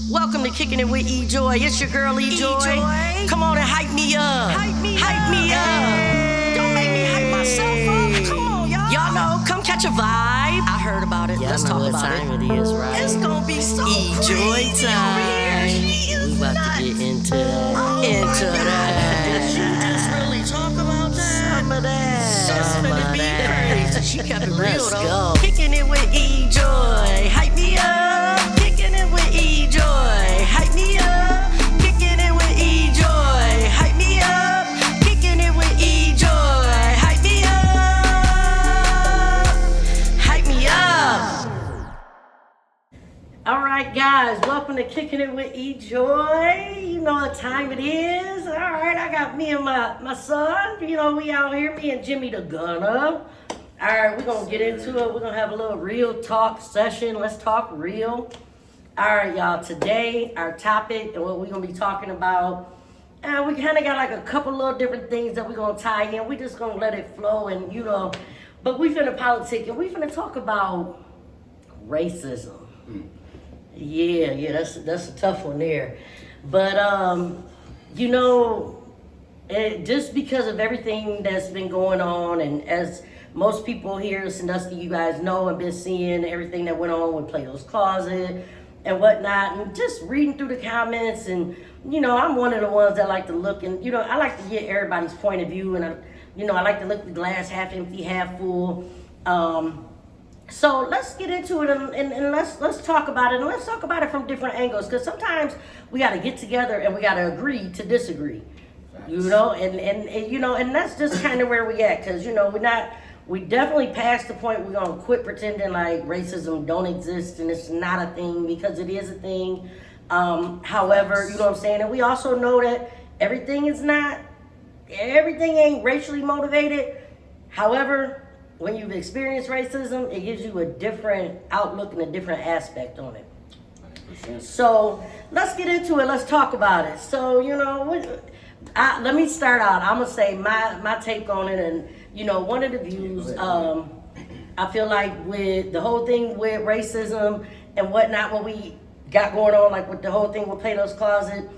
Welcome to Kicking It with E-Joy. It's your girl E-Joy. Come on and hype me up. Hype me up. Don't make me hype myself up. Come on, y'all. Y'all know, come catch a vibe. I heard about it. Let's talk about it. It is, right? It's gonna be so E-Joy crazy time. over here. We about to get into that. Did you just really talk about that? Some of that. It's finna be crazy. She kept it real Let's though. go. Kicking it with E-Joy. Hype me up. Kicking it with E-Joy. Hype me up. Kicking it with E-Joy. Hype me up. Kicking it with E-Joy. Hype me up. Hype me up. All right, guys. Welcome to Kicking It with E-Joy. You know what time it is. All right, I got me and my son. You know, we out here, me and JimmyDaGunna. All right, we're going to get into it. We're going to have a little real talk session. Let's talk real. All right, y'all. Today, our topic and what we're going to be talking about, we kind of got like a couple little different things that we're going to tie in. We just going to let it flow and, you know, but we finna politic and we finna talk about racism. Yeah, that's a tough one there. But, you know, just because of everything that's been going on, and as most people here in Sandusky, you guys know and been seeing everything that went on with Plato's Closet and whatnot, and just reading through the comments, and, you know, I'm one of the ones that like to look, and, you know, I like to get everybody's point of view, and, I like to look at the glass half empty, half full. So let's get into it and let's talk about it, and let's talk about it from different angles, because sometimes we got to get together and we got to agree to disagree, you know, and you know, and that's just kind of where we at, because, you know, we definitely passed the point we're going to quit pretending like racism don't exist and it's not a thing, because it is a thing. However, you know what I'm saying, and we also know that everything ain't racially motivated. However, when you've experienced racism, it gives you a different outlook and a different aspect on it. 100%. So let's get into it. Let's talk about it. So, you know, let me start out. I'm going to say my take on it. And, you know, one of the views, I feel like with the whole thing with racism and whatnot, what we got going on, like with the whole thing with Plato's Closet,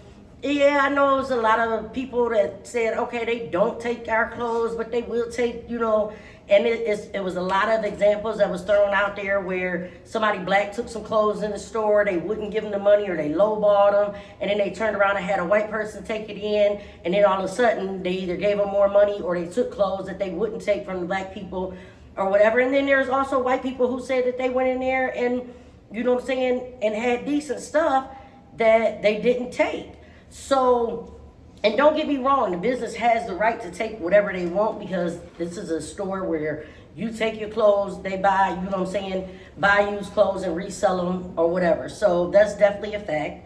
yeah, I know there's a lot of people that said, okay, they don't take our clothes, but they will take, you know, and it was a lot of examples that was thrown out there where somebody black took some clothes in the store, they wouldn't give them the money, or they lowballed them, and then they turned around and had a white person take it in, and then all of a sudden they either gave them more money or they took clothes that they wouldn't take from the black people or whatever. And then there's also white people who said that they went in there and, you know what I'm saying, and had decent stuff that they didn't take. So, and don't get me wrong, the business has the right to take whatever they want, because this is a store where you take your clothes, they buy, you know what I'm saying, buy used clothes and resell them or whatever. So that's definitely a fact.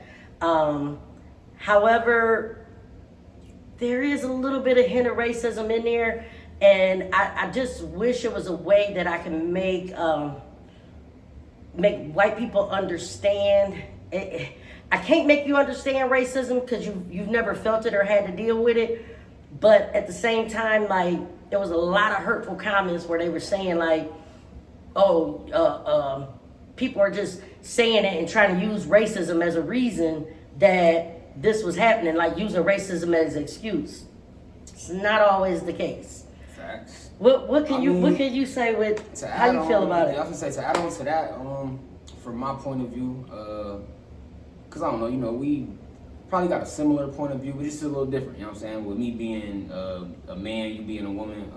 However, there is a little bit of hint of racism in there, and I just wish it was a way that I can make white people understand. I can't make you understand racism because you've never felt it or had to deal with it. But at the same time, like, there was a lot of hurtful comments where they were saying like, people are just saying it and trying to use racism as a reason that this was happening, like using racism as an excuse. It's not always the case. Facts. What can you say with how you feel about it? I can say, to add on to that, from my point of view, because I don't know, you know, we probably got a similar point of view, but it's a little different, you know what I'm saying? With me being a man, you being a woman,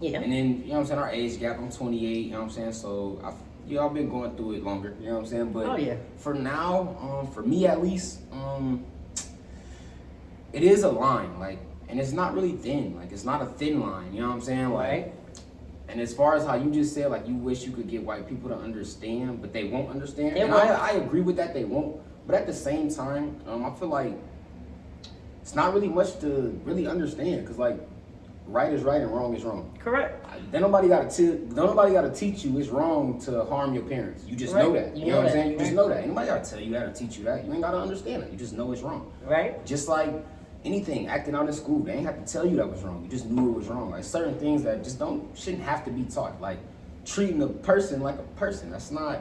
yeah. And then, you know what I'm saying, our age gap, I'm 28, you know what I'm saying? So, I've been going through it longer, you know what I'm saying? But for now, for me at least, it is a line, like, and it's not really thin, like, it's not a thin line, you know what I'm saying? Like, right. And as far as how you just said, like, you wish you could get white people to understand, but they won't understand. They and won't. I agree with that, they won't. But at the same time, I feel like it's not really much to really understand, because, like, right is right and wrong is wrong. Correct. Then nobody got to teach you it's wrong to harm your parents. You just know that. You know what I'm saying? You just know that. Ain't nobody got to tell you how to teach you that. You ain't got to understand it. You just know it's wrong. Right. Just like anything, acting out in school, they ain't have to tell you that was wrong. You just knew it was wrong. Like, certain things that just shouldn't have to be taught. Like, treating a person like a person. That's not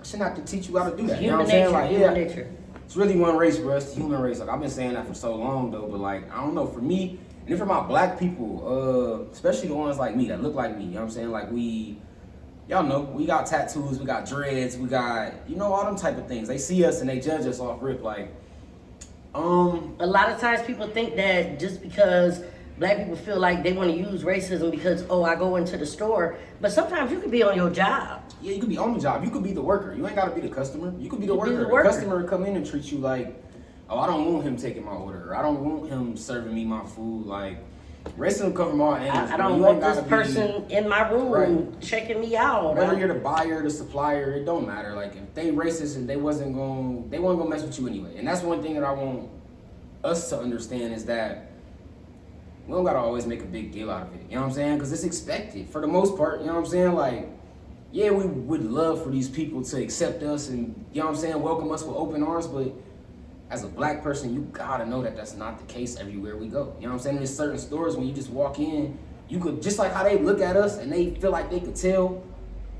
I shouldn't have to teach you how to do that. Human you know what I'm nature, saying? Like, human yeah, nature. it's really one race, bro. It's the human race. Like I've been saying that for so long though, but like I don't know. For me, and even for my black people, especially the ones like me that look like me, you know what I'm saying? Like y'all know, we got tattoos, we got dreads, we got, you know, all them type of things. They see us and they judge us off rip. Like, A lot of times people think that just because black people feel like they want to use racism because, oh, I go into the store, but sometimes you could be on your job. yeah, you could be on the job. You could be the worker. You ain't got to be the customer. You could be the You could be worker. the worker. The customer come in and treat you like, oh, I don't want him taking my order. Or I don't want him serving me my food. Like, racism come from all angles. I bro. don't You want ain't this gotta be- person in my room Right. checking me out. Whether you're the buyer, the supplier, it don't matter. Like if they racist and they wasn't gonna mess with you anyway. And that's one thing that I want us to understand is that we don't gotta always make a big deal out of it. You know what I'm saying? Because it's expected for the most part. You know what I'm saying? Like, yeah, we would love for these people to accept us and you know what I'm saying, welcome us with open arms. But as a black person, you gotta know that that's not the case everywhere we go. You know what I'm saying? There's certain stores when you just walk in, you could, just like how they look at us and they feel like they could tell,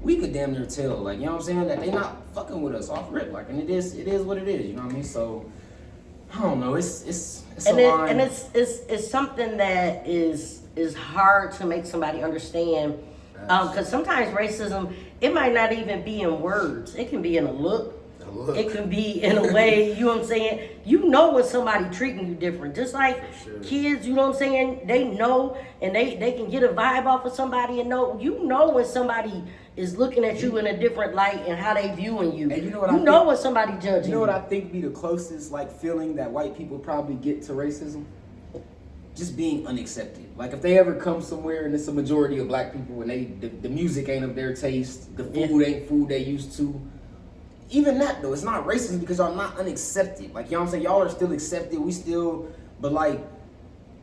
we could damn near tell, like, you know what I'm saying, that they not fucking with us off rip, like, and it is what it is, you know what I mean? So, I don't know, it's and a line. it's something that is hard to make somebody understand, because sometimes racism, it might not even be in words, it can be in a look. It can be in a way, you know what I'm saying? You know when somebody treating you different. Just like kids, you know what I'm saying? They know and they can get a vibe off of somebody and know, you know when somebody is looking at you in a different light and how they viewing you. And you know what you know when somebody judging you know what I think be the closest like feeling that white people probably get to racism? Just being unaccepted. Like if they ever come somewhere and it's a majority of black people and the music ain't of their taste, the food ain't food they used to. Even that though, it's not racist because y'all not unaccepted. Like you know what I'm saying, y'all are still accepted. We still, but like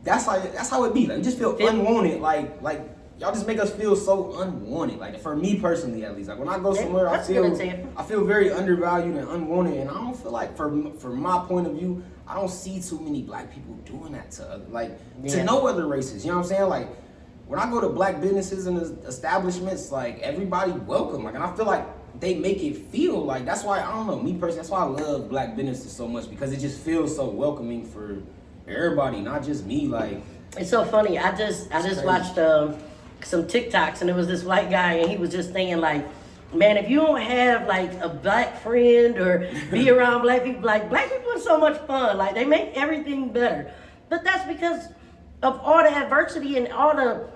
that's how it be. Like you just feel unwanted. Like y'all just make us feel so unwanted. Like for me personally, at least, like when I go somewhere, I feel very undervalued and unwanted. And I don't feel like, from my point of view, I don't see too many black people doing that to other, to no other races. You know what I'm saying? Like when I go to black businesses and establishments, like everybody welcome. Like, and I feel like they make it feel like, that's why, I don't know, me personally, that's why I love black businesses so much, because it just feels so welcoming for everybody, not just me. Like, it's so funny. I just watched some TikToks, and there was this white guy, and he was just saying like, man, if you don't have like a black friend or be around black people are so much fun. Like they make everything better. But that's because of all the adversity and all the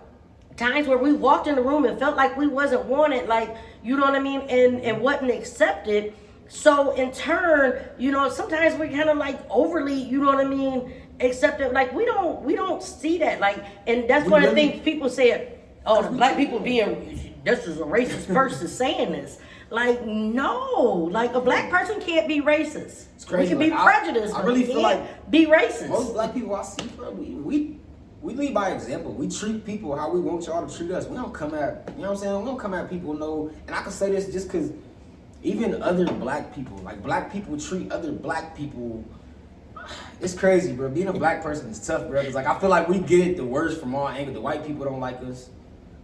times where we walked in the room and felt like we wasn't wanted, like, you know what I mean, and wasn't accepted. So in turn, you know, sometimes we're kind of like overly, you know what I mean, accepted. Like we don't see that. Like, and that's one of the things people say, oh, the black people being, this is a racist person saying this. Like, no, like a black person can't be racist. It's crazy. We can be prejudiced. I really feel like be racist. Most black people I see, bro, we lead by example. We treat people how we want y'all to treat us. We don't come at, you know what I'm saying? We don't come at people, no. And I can say this just because even other black people, like black people treat other black people, it's crazy, bro. Being a black person is tough, bro. Because like I feel like we get it the worst from all angles. The white people don't like us.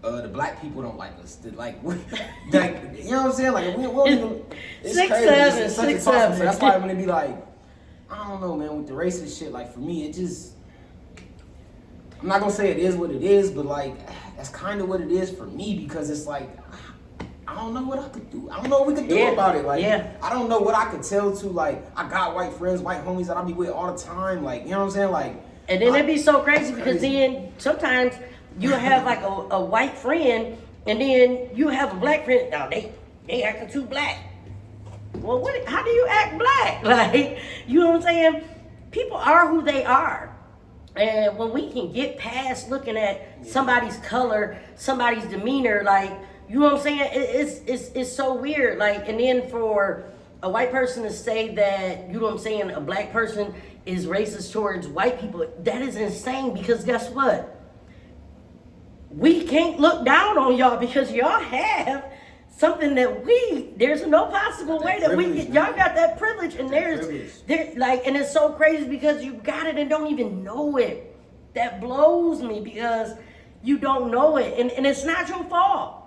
The black people don't like us. Like, you know what I'm saying? Like we don't even. It's 6'7", crazy. It's such a 6'7". toss-up. So that's why when it be like, I don't know, man, with the racist shit. Like for me, it just. I'm not gonna say it is what it is, but like that's kind of what it is for me, because it's like I don't know what I could do. I don't know what we could do about it. Like I don't know what I could tell to, like, I got white friends, white homies that I be with all the time. Like, you know what I'm saying? Like, and then it'd be so crazy because then sometimes you have like a white friend and then you have a black friend. Now they acting too black. Well, how do you act black? Like, you know what I'm saying? People are who they are. And when we can get past looking at somebody's color, somebody's demeanor, like, you know what I'm saying? It's so weird. Like, and then for a white person to say that, you know what I'm saying, a black person is racist towards white people, that is insane, because guess what? We can't look down on y'all because y'all have something that there's no possible way that y'all got that privilege, and there's like, and it's so crazy because you got it and don't even know it. That blows me because you don't know it, and it's not your fault.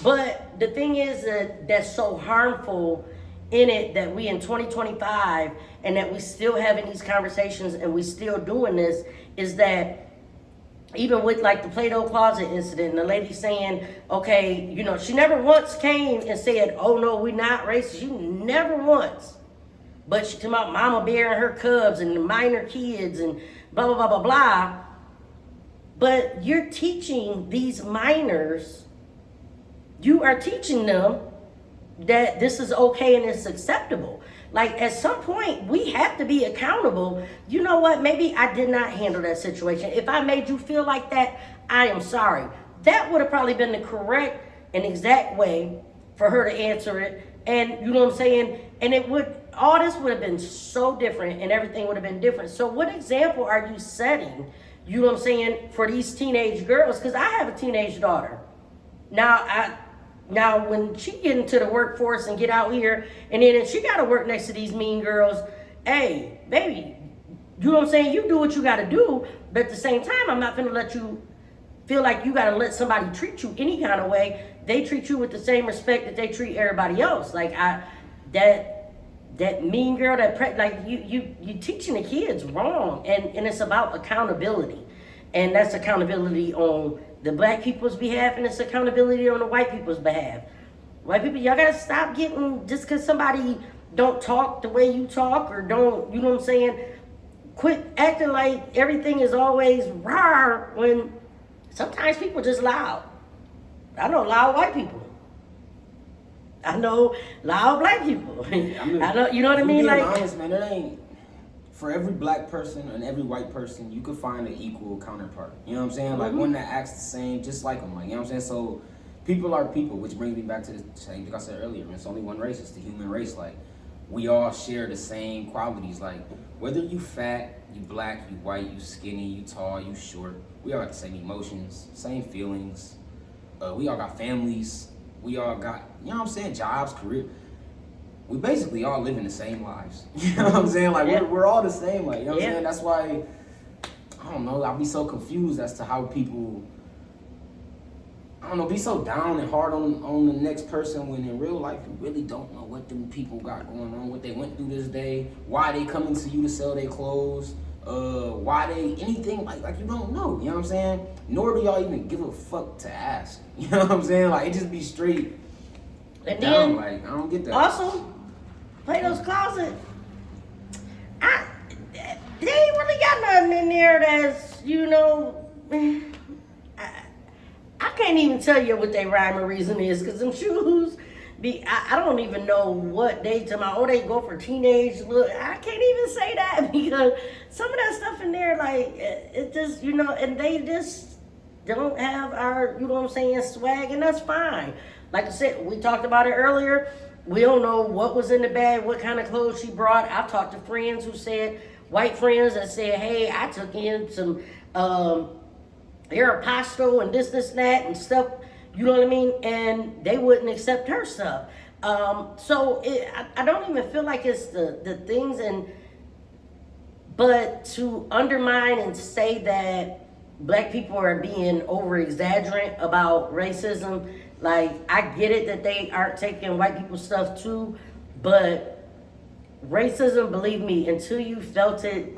But the thing is that's so harmful in it that we in 2025 and that we still having these conversations and we still doing this is that even with like the Play-Doh closet incident, and the lady saying, okay, you know, she never once came and said, oh no, we're not racist. You never once. But she talking about mama bear and her cubs and the minor kids and blah, blah, blah, blah, blah. But you're teaching these minors, you are teaching them that this is okay and it's acceptable. Like at some point, we have to be accountable. You know what? Maybe I did not handle that situation. If I made you feel like that, I am sorry. That would have probably been the correct and exact way for her to answer it. And you know what I'm saying? And it would, all this would have been so different and everything would have been different. So what example are you setting, you know what I'm saying, for these teenage girls? Because I have a teenage daughter. Now, when she get into the workforce and get out here, and then she got to work next to these mean girls, hey, baby, you know what I'm saying? You do what you got to do, but at the same time, I'm not going to let you feel like you got to let somebody treat you any kind of way. They treat you with the same respect that they treat everybody else. Like, that mean girl, you teaching the kids wrong, and it's about accountability. And that's accountability on the black people's behalf, and it's accountability on the white people's behalf. White people, y'all gotta stop getting, just because somebody don't talk the way you talk or don't, you know what I'm saying? Quit acting like everything is always rawr when sometimes people just loud. I know loud white people. I know loud black people. Yeah, I know, you know what I mean? Like, honest, man, it ain't. For every black person and every white person, you could find an equal counterpart. You know what I'm saying? Like one that acts the same, just like them. Like, you know what I'm saying? So people are people, which brings me back to the same thing I said earlier. It's only one race. It's the human race. Like, we all share the same qualities. Like, whether you fat, you black, you white, you skinny, you tall, you short, we all got the same emotions, same feelings. We all got families. We all got, you know what I'm saying, jobs, career. We basically all living the same lives. You know what I'm saying? Like, we're all the same. Like, you know what I'm saying? That's why, I don't know, I'll be so confused as to how people, I don't know, be so down and hard on the next person when in real life you really don't know what them people got going on, what they went through this day, why they coming to you to sell their clothes, why they, anything, like you don't know, you know what I'm saying? Nor do y'all even give a fuck to ask. You know what I'm saying? Like, it just be straight and down, then, like, I don't get that. Also, Play-Doh's closet, they ain't really got nothing in there that's, you know, I can't even tell you what their rhyme or reason is, because them shoes I don't even know what they tell me. Oh, they go for teenage look. I can't even say that because some of that stuff in there, like, it just, you know, and they just don't have our, you know what I'm saying, swag, and that's fine. Like I said, we talked about it earlier. We don't know what was in the bag, what kind of clothes she brought. I've talked to friends who said, white friends that said, hey, I took in some Aeropostale and this, that, and stuff, you know what I mean? And they wouldn't accept her stuff. So I don't even feel like it's the things, but to undermine and say that black people are being over-exaggerant about racism, like, I get it that they aren't taking white people's stuff too, but racism, believe me, until you felt it.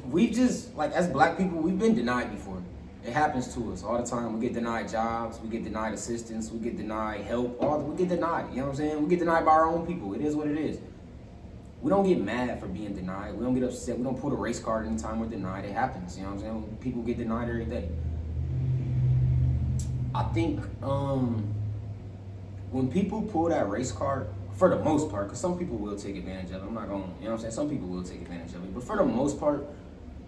We just, like, as black people, we've been denied before. It happens to us all the time. We get denied jobs, we get denied assistance, we get denied help, we get denied, you know what I'm saying? We get denied by our own people. It is what it is. We don't get mad for being denied. We don't get upset. We don't put a race card anytime we're denied. It happens, you know what I'm saying? People get denied every day. I think when people pull that race card, for the most part, because some people will take advantage of it. I'm not going to, you know what I'm saying? Some people will take advantage of it. But for the most part,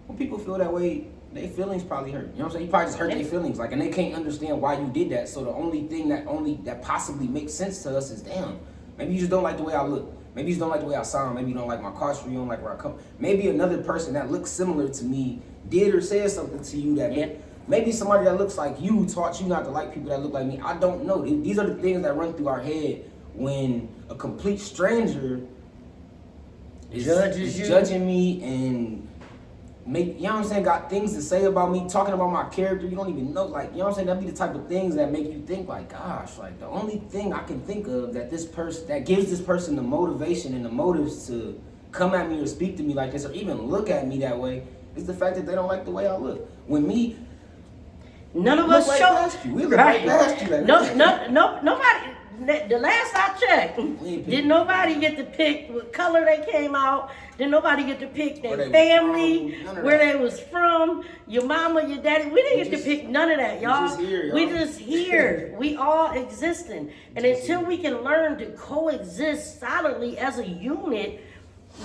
when people feel that way, their feelings probably hurt. You know what I'm saying? You probably just hurt their feelings. Like, and they can't understand why you did that. So the only thing that possibly makes sense to us is, damn, maybe you just don't like the way I look. Maybe you just don't like the way I sound. Maybe you don't like my culture. You don't like where I come. Maybe another person that looks similar to me did or said something to you that maybe somebody that looks like you taught you not to like people that look like me. I don't know. These are the things that run through our head when a complete stranger is judging me, and make, you know what I'm saying, got things to say about me, talking about my character, you don't even know, like, you know what I'm saying, that'd be the type of things that make you think, like, gosh, like, the only thing I can think of that gives this person the motivation and the motives to come at me or speak to me like this or even look at me that way is the fact that they don't like the way I look. When me, none of us right show. past you. We look right past you. Like, Nobody. The last I checked, did nobody get to pick what color they came out? Did nobody get to pick their family, where they was from, your mama, your daddy? We didn't get to pick none of that, y'all. We just here. We all existing. And until we can learn to coexist solidly as a unit,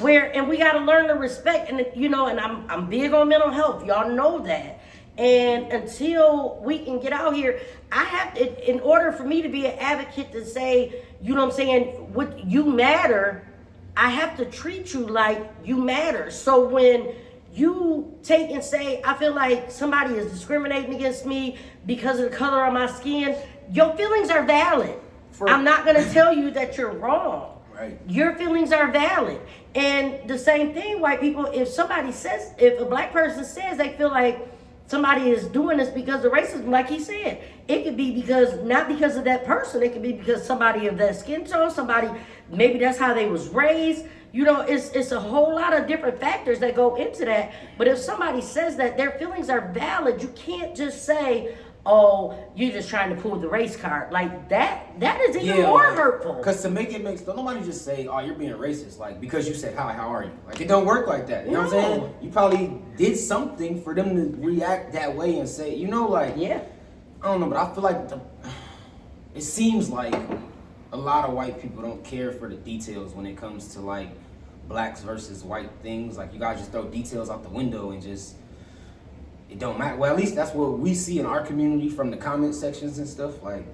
and we got to learn to respect, and you know, and I'm big on mental health. Y'all know that. And until we can get out here, I have to, in order for me to be an advocate to say, you know what I'm saying, what you matter, I have to treat you like you matter. So when you take and say, I feel like somebody is discriminating against me because of the color of my skin, your feelings are valid. I'm not going to tell you that you're wrong. Right. Your feelings are valid. And the same thing, white people, if a black person says they feel like somebody is doing this because of racism, like he said, it could be not because of that person, it could be because somebody of that skin tone, maybe that's how they was raised. You know, it's a whole lot of different factors that go into that. But if somebody says that their feelings are valid, you can't just say, oh, you're just trying to pull the race card. Like that is even more hurtful. Because to make it don't nobody just say, oh, you're being racist, like, because you said, hi, how are you? Like, it don't work like that. You know what I'm saying? You probably did something for them to react that way and say, you know, like, I don't know, but I feel like it seems like a lot of white people don't care for the details when it comes to, like, blacks versus white things. Like, you guys just throw details out the window and just, it don't matter. Well, at least that's what we see in our community from the comment sections and stuff. Like,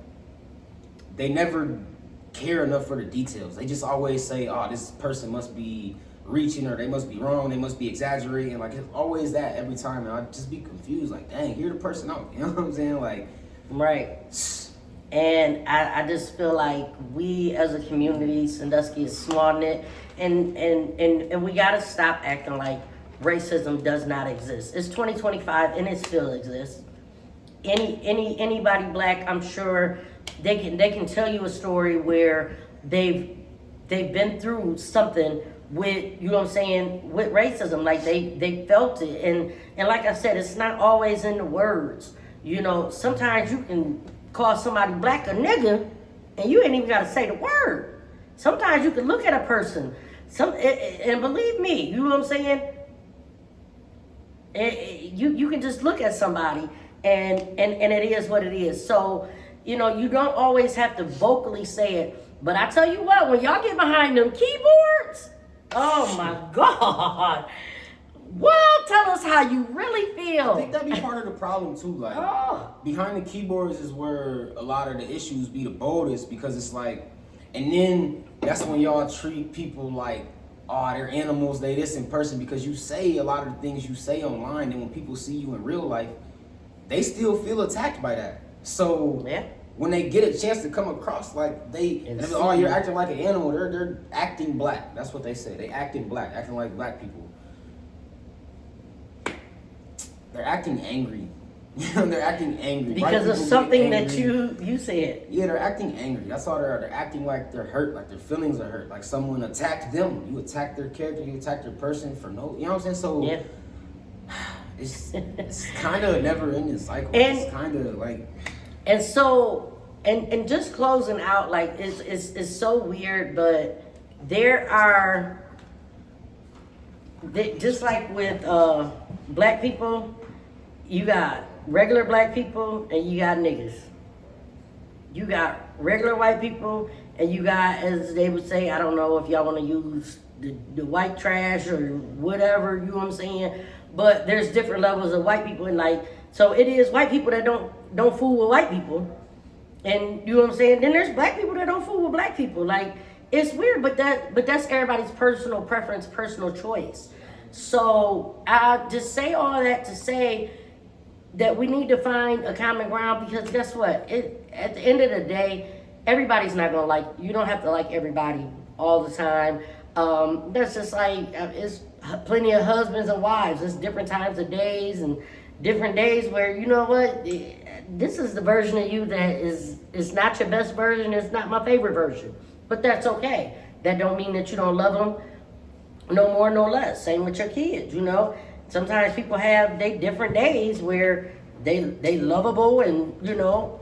they never care enough for the details. They just always say, oh, this person must be reaching, or they must be wrong, they must be exaggerating. Like, it's always that every time, and I'd just be confused. Like, dang, hear the person out. You know what I'm saying? Like, right. And I just feel like we as a community, Sandusky is small knit, and we gotta stop acting like racism does not exist. It's 2025 and it still exists. Anybody black, I'm sure they can tell you a story where they've been through something with, you know what I'm saying, with racism. Like they felt it, and like I said, it's not always in the words. You know, sometimes you can call somebody black a nigga and you ain't even got to say the word. Sometimes you can look at a person, and believe me, you know what I'm saying, you can just look at somebody and it is what it is. So, you know, you don't always have to vocally say it, but I tell you what, when y'all get behind them keyboards, oh my God, well, tell us how you really feel. I think that'd be part of the problem too. Like, behind the keyboards is where a lot of the issues be the boldest, because it's like, and then that's when y'all treat people like, oh, they're animals, they this in person, because you say a lot of the things you say online, and when people see you in real life, they still feel attacked by that. So when they get a chance to come across like oh, you're acting like an animal, they're acting black. That's what they say. They acting black, acting like black people. They're acting angry. They're acting angry. Because of something that you said. Yeah, they're acting angry. That's all they are. They're acting like they're hurt, like their feelings are hurt, like someone attacked them. You attack their character, you attack their person for no, you know what I'm saying? So it's kind of a never-ending cycle. It's kind of like, and so and just closing out, like it's so weird, but there are, just like with black people, you got regular black people and you got niggas. You got regular white people and you got, as they would say, I don't know if y'all want to use the white trash or whatever, you know what I'm saying? But there's different levels of white people, and like, so it is white people that don't fool with white people, and you know what I'm saying? Then there's black people that don't fool with black people. Like, it's weird, but that's everybody's personal preference, personal choice. So I just say all that to say that we need to find a common ground, because guess what? At the end of the day, everybody's not gonna like, you don't have to like everybody all the time. That's just like, it's plenty of husbands and wives. It's different times of days and different days where, you know what, this is the version of you that is not your best version. It's not my favorite version, but that's okay. That don't mean that you don't love them no more, no less. Same with your kids, you know. Sometimes people have they different days where they lovable and, you know,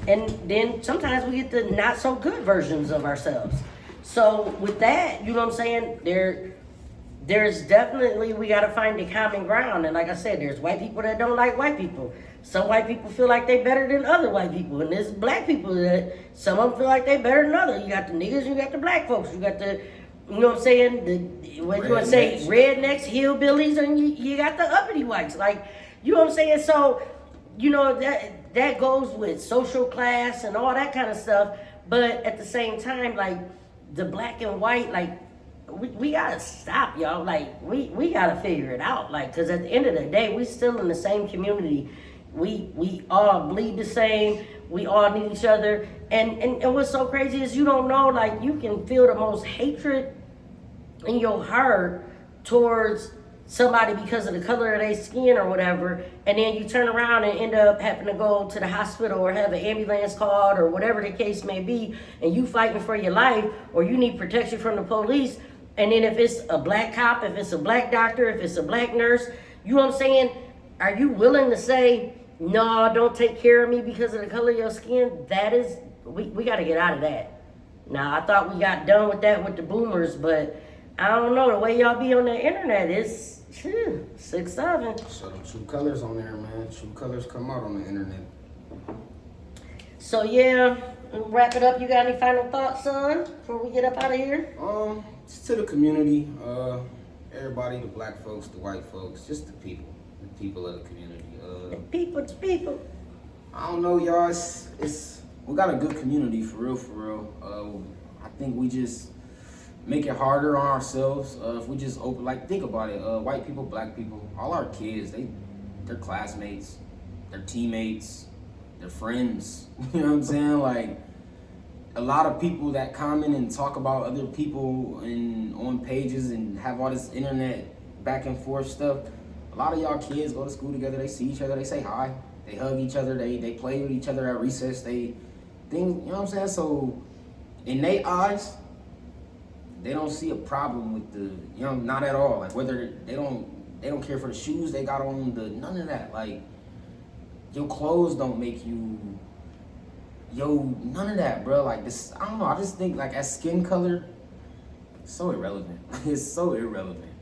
and then sometimes we get the not so good versions of ourselves. So with that, you know what I'm saying, there's definitely, we got to find the common ground. And like I said, there's white people that don't like white people. Some white people feel like they better than other white people. And there's black people that some of them feel like they better than others. You got the niggas, you got the black folks, you got the, you know what I'm saying, the, what you want to say, rednecks, hillbillies, and you got the uppity whites. Like, you know what I'm saying? So, you know, that goes with social class and all that kind of stuff. But at the same time, like, the black and white, like, we gotta stop, y'all. Like, we gotta figure it out. Like, because at the end of the day, we still in the same community. We all bleed the same. We all need each other. And what's so crazy is you don't know, like, you can feel the most hatred in your heart towards somebody because of the color of their skin or whatever, and then you turn around and end up having to go to the hospital or have an ambulance called or whatever the case may be, and you fighting for your life or you need protection from the police, and then if it's a black cop, if it's a black doctor, if it's a black nurse, you know what I'm saying, are you willing to say, no, don't take care of me because of the color of your skin? That is, we got to get out of that. Now, I thought we got done with that with the boomers, but I don't know, the way y'all be on the internet is 6'7". So the true colors on there, man. True colors come out on the internet. So yeah, wrap it up. You got any final thoughts, son, before we get up out of here? Just to the community, everybody, the black folks, the white folks, just the people of the community. It's people. I don't know, y'all. It's we got a good community for real. I think we just make it harder on ourselves. If we just open, like, think about it. White people, black people, all our kids, they're classmates, they're teammates, they're friends. You know what I'm saying? Like, a lot of people that comment and talk about other people and on pages and have all this internet back and forth stuff. A lot of y'all kids go to school together. They see each other. They say hi. They hug each other. They play with each other at recess. You know what I'm saying? So in their eyes, they don't see a problem with the, you know, not at all. Like, whether they don't care for the shoes they got on, none of that. Like, your clothes don't make you, none of that, bro. Like, this, I don't know. I just think, like, as skin color, it's so irrelevant. It's so irrelevant.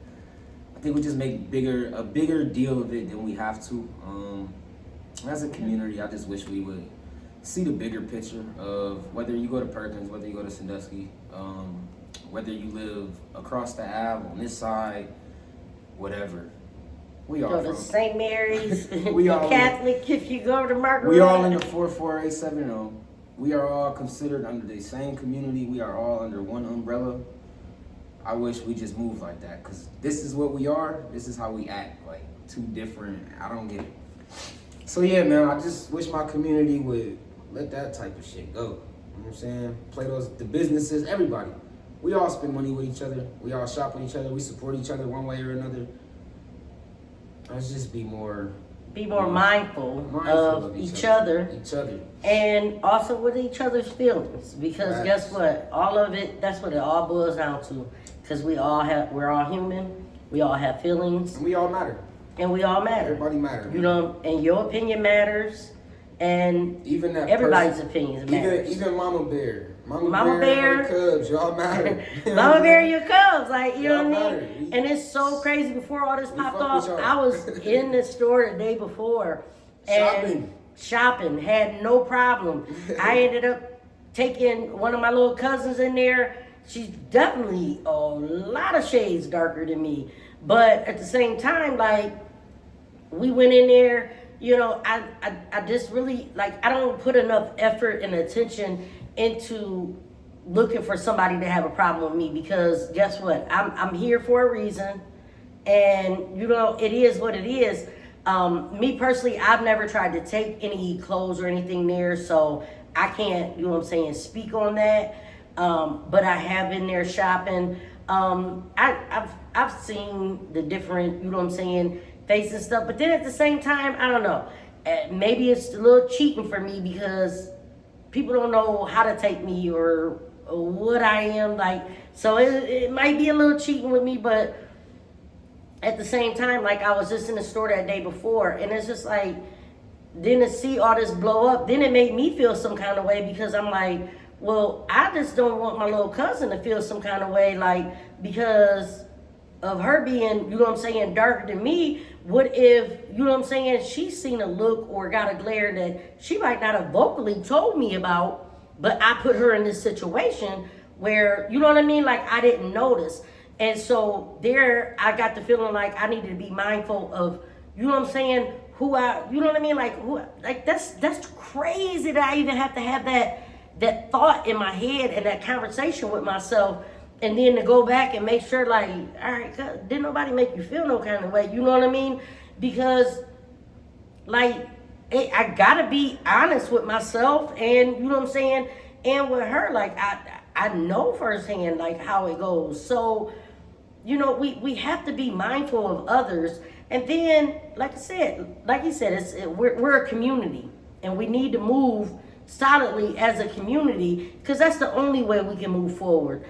I think we just make a bigger deal of it than we have to. As a community, I just wish we would see the bigger picture of whether you go to Perkins, whether you go to Sandusky, whether you live across the Ave, on this side, whatever. We all go to St. Mary's, we all Catholic, if you go to Margaret. We all in the 44870. We are all considered under the same community. We are all under one umbrella. I wish we just moved like that, because this is what we are. This is how we act, like two different. I don't get it. So yeah, man, I just wish my community would let that type of shit go. You know what I'm saying? Play the businesses, everybody. We all spend money with each other. We all shop with each other. We support each other one way or another. Let's just be more mindful of each other. And also with each other's feelings. Because guess what? All of it, that's what it all boils down to. Because we're all human. We all have feelings. And we all matter. Everybody matters. You know, and your opinion matters. And even that everybody's opinions matter. Even Mama Bear. Mama Bear and her cubs, y'all matter. Mama Bear and your cubs, like, you know what I mean? And it's so crazy. Before all this popped off, I was in the store the day before. And shopping, had no problem. I ended up taking one of my little cousins in there. She's definitely a lot of shades darker than me. But at the same time, like, we went in there, you know, I just really, like, I don't put enough effort and attention into looking for somebody to have a problem with me, because guess what? I'm here for a reason, and, you know, it is what it is. Me personally, I've never tried to take any clothes or anything there, so I can't, you know what I'm saying, speak on that. But I have been there shopping. I've seen the different, you know what I'm saying, faces and stuff. But then at the same time, I don't know. Maybe it's a little cheating for me because people don't know how to take me or what I am like. So it might be a little cheating with me, but at the same time, like I was just in the store that day before, and it's just like, then to see all this blow up, then it made me feel some kind of way because I'm like, well, I just don't want my little cousin to feel some kind of way, like, because of her being, you know what I'm saying, darker than me. What if, you know what I'm saying, she's seen a look or got a glare that she might not have vocally told me about, but I put her in this situation where, you know what I mean, like I didn't notice. And so there, I got the feeling like I needed to be mindful of, you know what I'm saying, who I, you know what I mean, like who, like that's crazy that I even have to have that thought in my head and that conversation with myself, and then to go back and make sure, like, all right, didn't nobody make you feel no kind of way, you know what I mean? Because, like, I gotta be honest with myself, and you know what I'm saying, and with her, like I know firsthand like how it goes. So, you know, we have to be mindful of others. And then, like you said, we're a community, and we need to move solidly as a community, because that's the only way we can move forward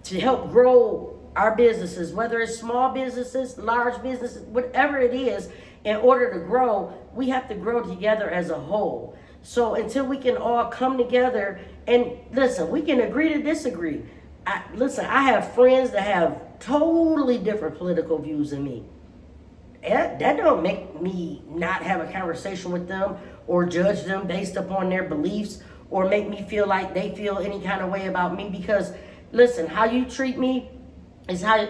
to help grow our businesses, whether it's small businesses, large businesses, whatever it is. In order to grow, we have to grow together as a whole. So until we can all come together and listen, we can agree to disagree. I have friends that have totally different political views than me. That don't make me not have a conversation with them or judge them based upon their beliefs or make me feel like they feel any kind of way about me. Because listen, how you treat me is how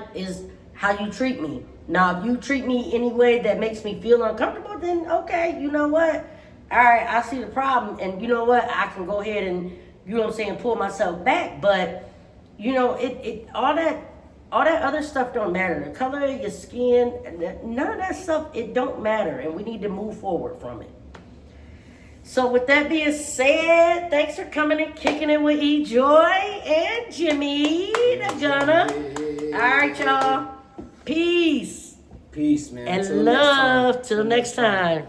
you treat me. Now, if you treat me any way that makes me feel uncomfortable, then okay, you know what? All right, I see the problem, and you know what? I can go ahead and, you know what I'm saying, pull myself back. But you know, all that other stuff don't matter. The color of your skin, none of that stuff, it don't matter, and we need to move forward from it. So with that being said, thanks for coming and kicking it with E-Joy and JimmyDaGunna. All right, y'all. Peace. Peace, man. And love. Till next time.